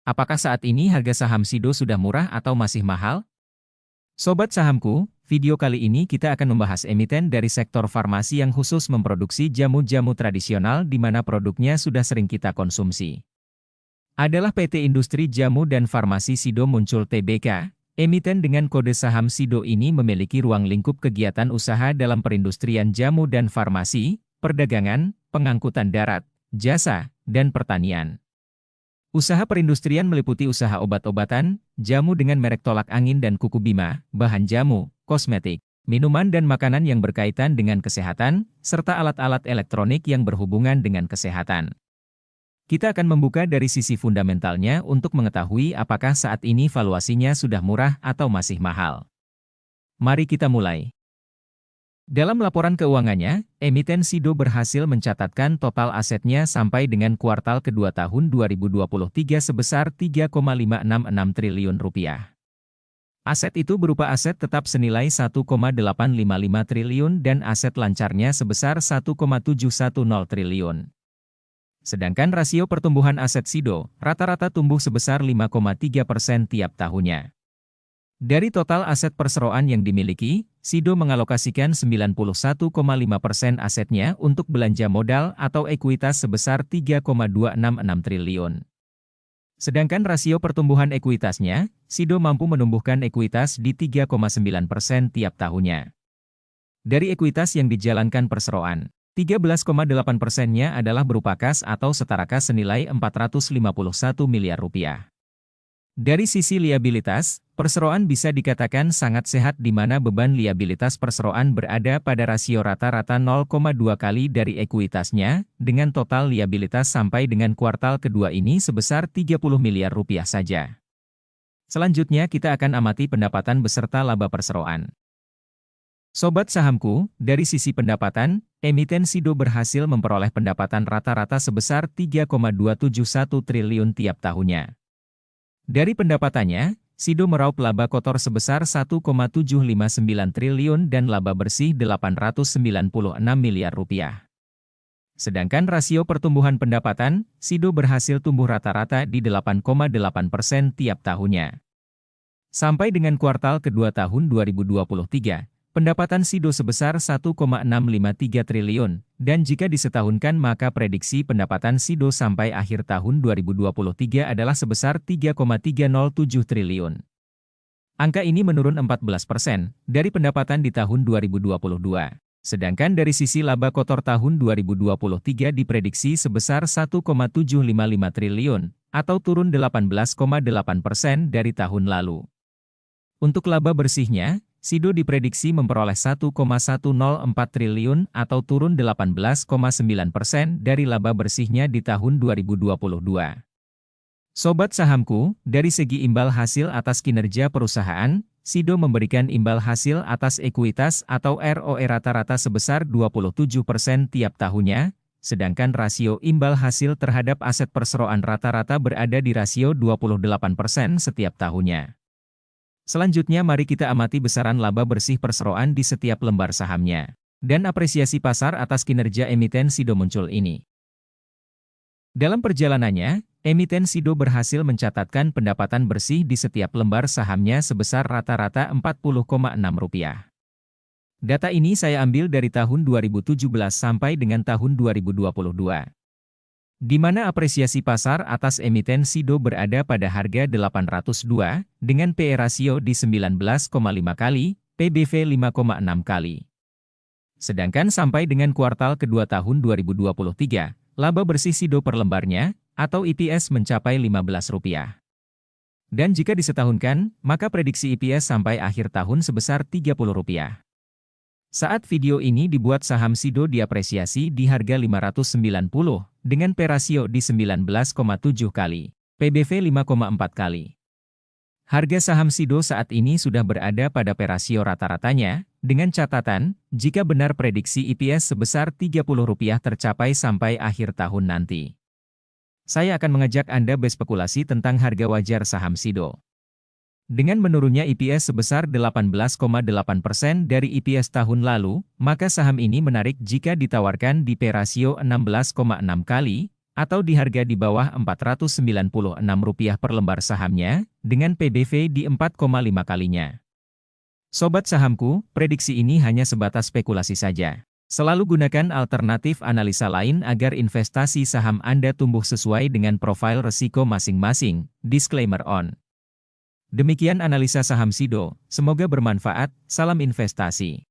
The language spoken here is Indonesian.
Apakah saat ini harga saham Sido sudah murah atau masih mahal? Sobat sahamku, video kali ini kita akan membahas emiten dari sektor farmasi yang khusus memproduksi jamu-jamu tradisional di mana produknya sudah sering kita konsumsi. Adalah PT Industri Jamu dan Farmasi Sido Muncul Tbk. Emiten dengan kode saham Sido ini memiliki ruang lingkup kegiatan usaha dalam perindustrian jamu dan farmasi, perdagangan, pengangkutan darat, jasa, dan pertanian. Usaha perindustrian meliputi usaha obat-obatan, jamu dengan merek tolak angin dan kuku bima, bahan jamu, kosmetik, minuman dan makanan yang berkaitan dengan kesehatan, serta alat-alat elektronik yang berhubungan dengan kesehatan. Kita akan membuka dari sisi fundamentalnya untuk mengetahui apakah saat ini valuasinya sudah murah atau masih mahal. Mari kita mulai. Dalam laporan keuangannya, emiten Sido berhasil mencatatkan total asetnya sampai dengan kuartal kedua tahun 2023 sebesar Rp3,566 triliun. Aset itu berupa aset tetap senilai Rp1,855 triliun dan aset lancarnya sebesar Rp1,710 triliun. Sedangkan rasio pertumbuhan aset Sido rata-rata tumbuh sebesar 5,3% tiap tahunnya. Dari total aset perseroan yang dimiliki, Sido mengalokasikan 91,5% asetnya untuk belanja modal atau ekuitas sebesar Rp3,266 triliun. Sedangkan rasio pertumbuhan ekuitasnya, Sido mampu menumbuhkan ekuitas di 3,9% tiap tahunnya. Dari ekuitas yang dijalankan perseroan, 13,8%-nya adalah berupa kas atau setara kas senilai Rp451 miliar. Dari sisi liabilitas, perseroan bisa dikatakan sangat sehat di mana beban liabilitas perseroan berada pada rasio rata-rata 0,2 kali dari ekuitasnya, dengan total liabilitas sampai dengan kuartal kedua ini sebesar Rp30 miliar saja. Selanjutnya kita akan amati pendapatan beserta laba perseroan. Sobat sahamku, dari sisi pendapatan, emiten Sido berhasil memperoleh pendapatan rata-rata sebesar Rp3,271 triliun tiap tahunnya. Dari pendapatannya, Sido meraup laba kotor sebesar Rp1,759 triliun dan laba bersih Rp896 miliar. Sedangkan rasio pertumbuhan pendapatan, Sido berhasil tumbuh rata-rata di 8,8% tiap tahunnya. Sampai dengan kuartal kedua tahun 2023, pendapatan Sido sebesar Rp1,653 triliun, dan jika disetahunkan maka prediksi pendapatan Sido sampai akhir tahun 2023 adalah sebesar Rp3,307 triliun. Angka ini menurun 14% dari pendapatan di tahun 2022. Sedangkan dari sisi laba kotor tahun 2023 diprediksi sebesar Rp1,755 triliun, atau turun 18,8% dari tahun lalu. Untuk laba bersihnya, Sido diprediksi memperoleh Rp1,104 triliun atau turun 18,9% dari laba bersihnya di tahun 2022. Sobat sahamku, dari segi imbal hasil atas kinerja perusahaan, Sido memberikan imbal hasil atas ekuitas atau ROE rata-rata sebesar 27% tiap tahunnya, sedangkan rasio imbal hasil terhadap aset perseroan rata-rata berada di rasio 28% setiap tahunnya. Selanjutnya mari kita amati besaran laba bersih perseroan di setiap lembar sahamnya, dan apresiasi pasar atas kinerja emiten Sido Muncul ini. Dalam perjalanannya, emiten Sido berhasil mencatatkan pendapatan bersih di setiap lembar sahamnya sebesar rata-rata Rp40,6. Data ini saya ambil dari tahun 2017 sampai dengan tahun 2022. Di mana apresiasi pasar atas emiten Sido berada pada harga 802, dengan PE rasio di 19,5 kali, PBV 5,6 kali. Sedangkan sampai dengan kuartal kedua tahun 2023, laba bersih Sido per lembarnya, atau EPS mencapai Rp15. Dan jika disetahunkan, maka prediksi EPS sampai akhir tahun sebesar Rp30. Saat video ini dibuat saham Sido diapresiasi di harga 590, dengan P rasio di 19,7 kali, PBV 5,4 kali. Harga saham Sido saat ini sudah berada pada P rasio rata-ratanya, dengan catatan, jika benar prediksi EPS sebesar Rp30 tercapai sampai akhir tahun nanti. Saya akan mengajak Anda berspekulasi tentang harga wajar saham Sido. Dengan menurunnya EPS sebesar 18,8% dari EPS tahun lalu, maka saham ini menarik jika ditawarkan di P rasio 16,6 kali, atau di harga di bawah Rp496 per lembar sahamnya, dengan PBV di 4,5 kalinya. Sobat sahamku, prediksi ini hanya sebatas spekulasi saja. Selalu gunakan alternatif analisa lain agar investasi saham Anda tumbuh sesuai dengan profil risiko masing-masing. Disclaimer on. Demikian analisa saham Sido, semoga bermanfaat, salam investasi.